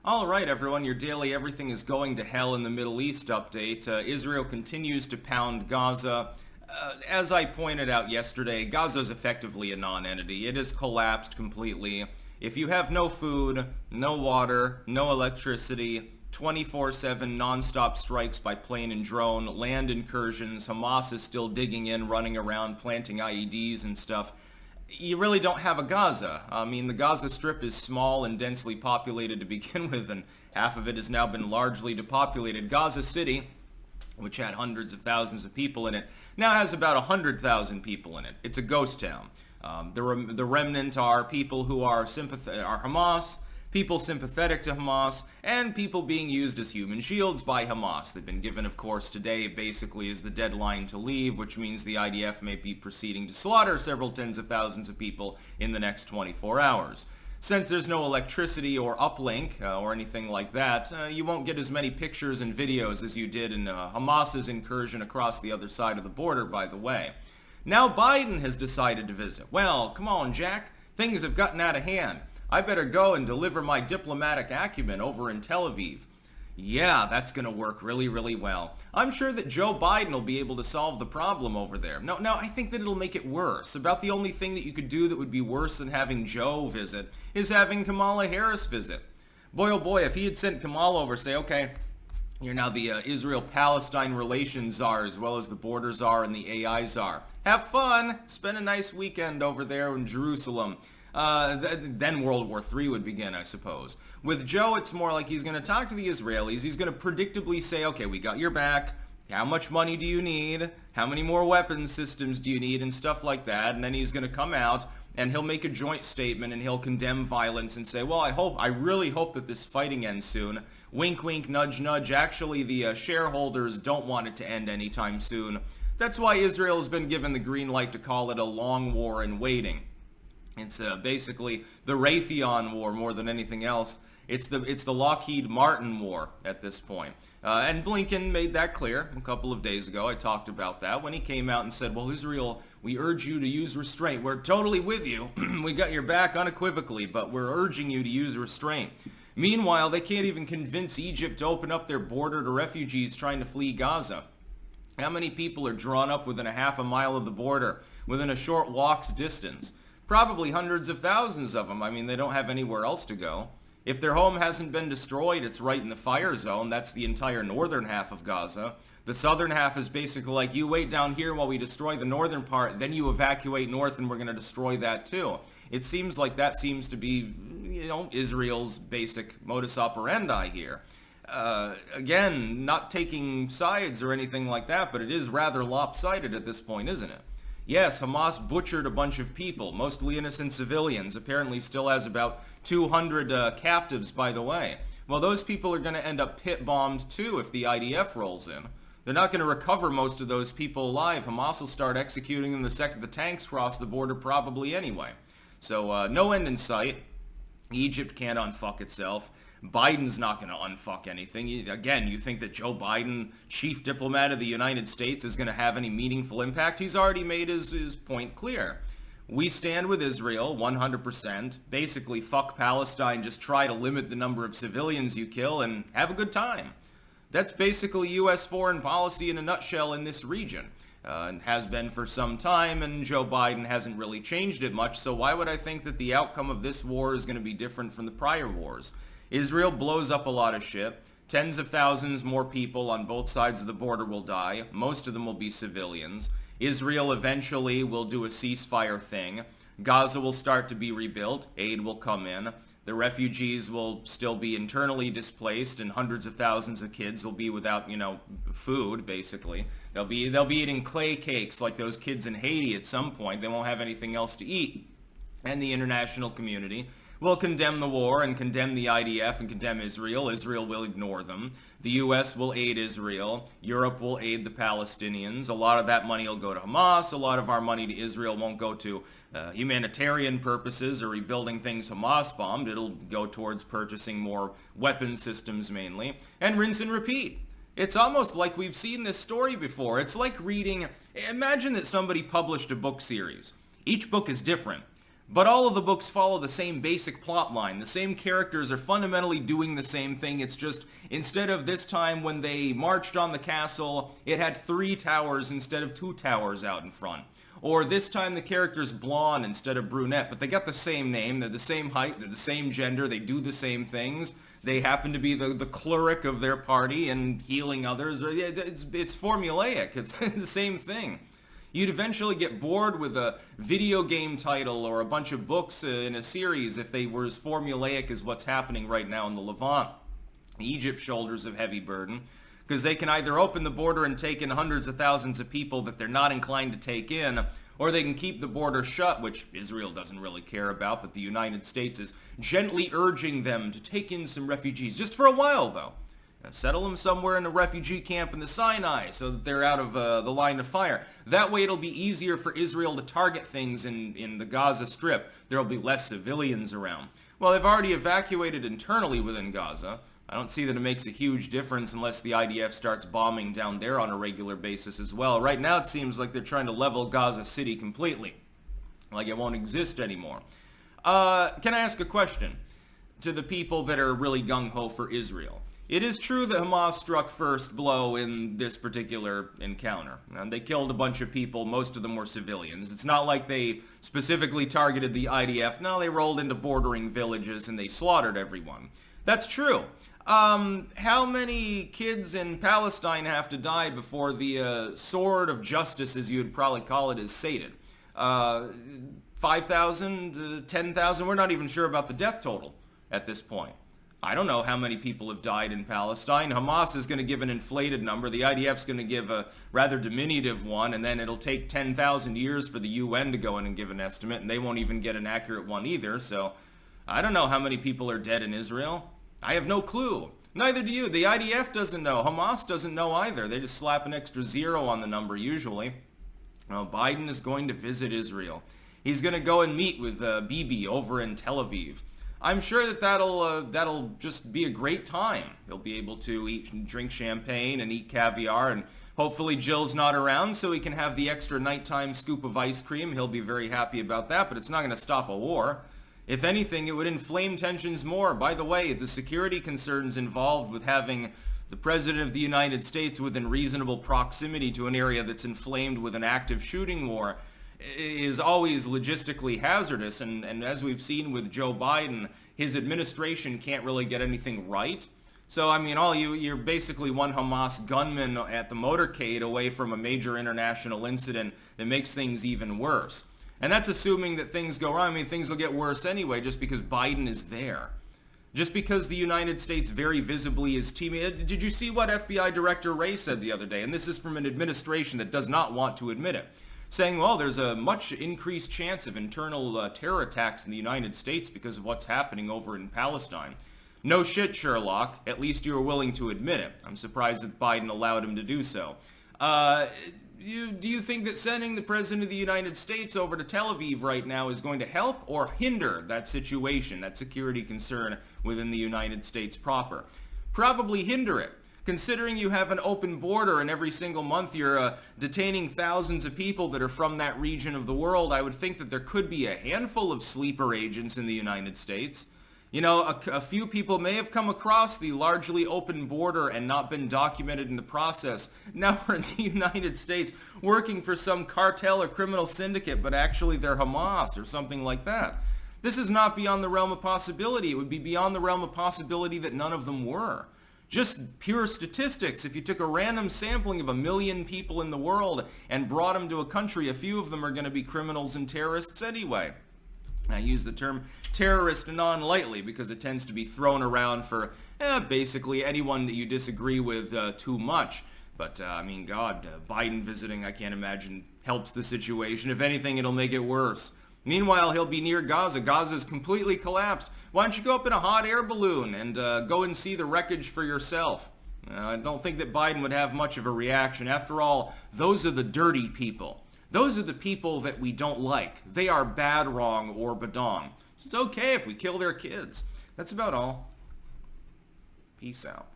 All right, everyone, your daily everything is going to hell in the Middle East update. Israel continues to pound Gaza. As I pointed out yesterday, Gaza is effectively a non-entity. It has collapsed completely. If you have no food, no water, no electricity, 24/7 non-stop strikes by plane and drone, land incursions, Hamas is still digging in, running around, planting IEDs and stuff, you really don't have a Gaza. I mean, the Gaza Strip is small and densely populated to begin with, and half of it has now been largely depopulated. Gaza City, which had hundreds of thousands of people in it, now has about 100,000 people in it. It's a ghost town. The remnant are people who are Hamas, people sympathetic to Hamas, and people being used as human shields by Hamas. They've been given, of course, today basically is the deadline to leave, which means the IDF may be proceeding to slaughter several tens of thousands of people in the next 24 hours. Since there's no electricity or uplink or anything like that, you won't get as many pictures and videos as you did in Hamas's incursion across the other side of the border, by the way. Now Biden has decided to visit. Well, come on, Jack. Things have gotten out of hand. I better go and deliver my diplomatic acumen over in Tel Aviv. Yeah, that's going to work really, really well. I'm sure that Joe Biden will be able to solve the problem over there. No, I think that it'll make it worse. About the only thing that you could do that would be worse than having Joe visit is having Kamala Harris visit. Boy, oh boy, if he had sent Kamala over, say, okay, you're now the Israel-Palestine relations czar as well as the border czar and the AI czar. Have fun. Spend a nice weekend over there in Jerusalem. Then World War III would begin, I suppose. With Joe, it's more like he's going to talk to the Israelis. He's going to predictably say, okay, we got your back. How much money do you need? How many more weapons systems do you need? And stuff like that. And then he's going to come out and he'll make a joint statement and he'll condemn violence and say, well, I really hope that this fighting ends soon. Wink, wink, nudge, nudge. Actually, the shareholders don't want it to end anytime soon. That's why Israel has been given the green light to call it a long war in waiting. It's basically the Raytheon War more than anything else. It's the Lockheed Martin War at this point. And Blinken made that clear a couple of days ago. I talked about that when he came out and said, well, Israel, we urge you to use restraint. We're totally with you. We got your back unequivocally, but we're urging you to use restraint. Meanwhile, they can't even convince Egypt to open up their border to refugees trying to flee Gaza. How many people are drawn up within a half a mile of the border, within a short walk's distance? Probably hundreds of thousands of them. I mean, they don't have anywhere else to go. If their home hasn't been destroyed, it's right in the fire zone. That's the entire northern half of Gaza. The southern half is basically like, you wait down here while we destroy the northern part, then you evacuate north and we're going to destroy that too. It seems like that seems to be, Israel's basic modus operandi here. Again, not taking sides or anything like that, but it is rather lopsided at this point, isn't it? Yes, Hamas butchered a bunch of people, mostly innocent civilians, apparently still has about 200 captives, by the way. Well, those people are going to end up pit-bombed too if the IDF rolls in. They're not going to recover most of those people alive. Hamas will start executing them the second the tanks cross the border probably anyway. So no end in sight. Egypt can't unfuck itself. Biden's not going to unfuck anything. Again, you think that Joe Biden, chief diplomat of the United States, is going to have any meaningful impact? He's already made his point clear. We stand with Israel 100%. Basically, fuck Palestine. Just try to limit the number of civilians you kill and have a good time. That's basically U.S. foreign policy in a nutshell in this region. And has been for some time, and Joe Biden hasn't really changed it much, so why would I think that the outcome of this war is going to be different from the prior wars? Israel blows up a lot of shit. Tens of thousands more people on both sides of the border will die. Most of them will be civilians. Israel eventually will do a ceasefire thing. Gaza will start to be rebuilt. Aid will come in. The refugees will still be internally displaced, and hundreds of thousands of kids will be without, food, basically. They'll be eating clay cakes like those kids in Haiti at some point. They won't have anything else to eat. And the international community will condemn the war and condemn the IDF and condemn Israel. Israel will ignore them. The U.S. will aid Israel. Europe will aid the Palestinians. A lot of that money will go to Hamas. A lot of our money to Israel won't go to humanitarian purposes or rebuilding things Hamas bombed. It'll go towards purchasing more weapon systems mainly. And rinse and repeat. It's almost like we've seen this story before. It's like reading... Imagine that somebody published a book series. Each book is different. But all of the books follow the same basic plot line. The same characters are fundamentally doing the same thing. It's just, instead of this time when they marched on the castle, it had 3 towers instead of 2 towers out in front. Or this time the character's blonde instead of brunette, but they got the same name, they're the same height, they're the same gender, they do the same things. They happen to be the cleric of their party and healing others. It's formulaic, it's the same thing. You'd eventually get bored with a video game title or a bunch of books in a series if they were as formulaic as what's happening right now in the Levant. Egypt shoulders a heavy burden, because they can either open the border and take in hundreds of thousands of people that they're not inclined to take in, or they can keep the border shut, which Israel doesn't really care about, but the United States is gently urging them to take in some refugees, just for a while though. Settle them somewhere in a refugee camp in the Sinai so that they're out of the line of fire. That way it'll be easier for Israel to target things in the Gaza Strip. There'll be less civilians around. Well, they've already evacuated internally within Gaza. I don't see that it makes a huge difference unless the IDF starts bombing down there on a regular basis as well. Right now it seems like they're trying to level Gaza City completely. Like it won't exist anymore. Can I ask a question to the people that are really gung-ho for Israel? It is true that Hamas struck first blow in this particular encounter. And they killed a bunch of people. Most of them were civilians. It's not like they specifically targeted the IDF. No, they rolled into bordering villages and they slaughtered everyone. That's true. How many kids in Palestine have to die before the sword of justice, as you would probably call it, is sated? 5,000? 10,000? We're not even sure about the death total at this point. I don't know how many people have died in Palestine. Hamas is going to give an inflated number. The IDF's going to give a rather diminutive one, and then it'll take 10,000 years for the UN to go in and give an estimate, and they won't even get an accurate one either. So I don't know how many people are dead in Israel. I have no clue. Neither do you. The IDF doesn't know. Hamas doesn't know either. They just slap an extra 0 on the number usually. Well, Biden is going to visit Israel. He's going to go and meet with Bibi over in Tel Aviv. I'm sure that that'll just be a great time. He'll be able to eat and drink champagne and eat caviar, and hopefully Jill's not around so he can have the extra nighttime scoop of ice cream. He'll be very happy about that, but it's not going to stop a war. If anything, it would inflame tensions more. By the way, the security concerns involved with having the President of the United States within reasonable proximity to an area that's inflamed with an active shooting war is always logistically hazardous, and as we've seen with Joe Biden, his administration can't really get anything right. So, I mean, you're basically one Hamas gunman at the motorcade away from a major international incident that makes things even worse. And that's assuming that things go wrong. I mean, things will get worse anyway just because Biden is there. Just because the United States very visibly is teaming. Did you see what FBI Director Wray said the other day? And this is from an administration that does not want to admit it. Saying, well, there's a much increased chance of internal terror attacks in the United States because of what's happening over in Palestine. No shit, Sherlock. At least you were willing to admit it. I'm surprised that Biden allowed him to do so. Do you think that sending the President of the United States over to Tel Aviv right now is going to help or hinder that situation, that security concern within the United States proper? Probably hinder it. Considering you have an open border and every single month you're detaining thousands of people that are from that region of the world, I would think that there could be a handful of sleeper agents in the United States. You know, a few people may have come across the largely open border and not been documented in the process. Now we're in the United States working for some cartel or criminal syndicate, but actually they're Hamas or something like that. This is not beyond the realm of possibility. It would be beyond the realm of possibility that none of them were. Just pure statistics, if you took a random sampling of 1 million people in the world and brought them to a country, a few of them are going to be criminals and terrorists anyway. I use the term terrorist non-lightly because it tends to be thrown around for basically anyone that you disagree with too much. But, I mean, God, Biden visiting, I can't imagine, helps the situation. If anything, it'll make it worse. Meanwhile, he'll be near Gaza. Gaza's completely collapsed. Why don't you go up in a hot air balloon and go and see the wreckage for yourself? I don't think that Biden would have much of a reaction. After all, those are the dirty people. Those are the people that we don't like. They are bad, wrong, or badong. It's okay if we kill their kids. That's about all. Peace out.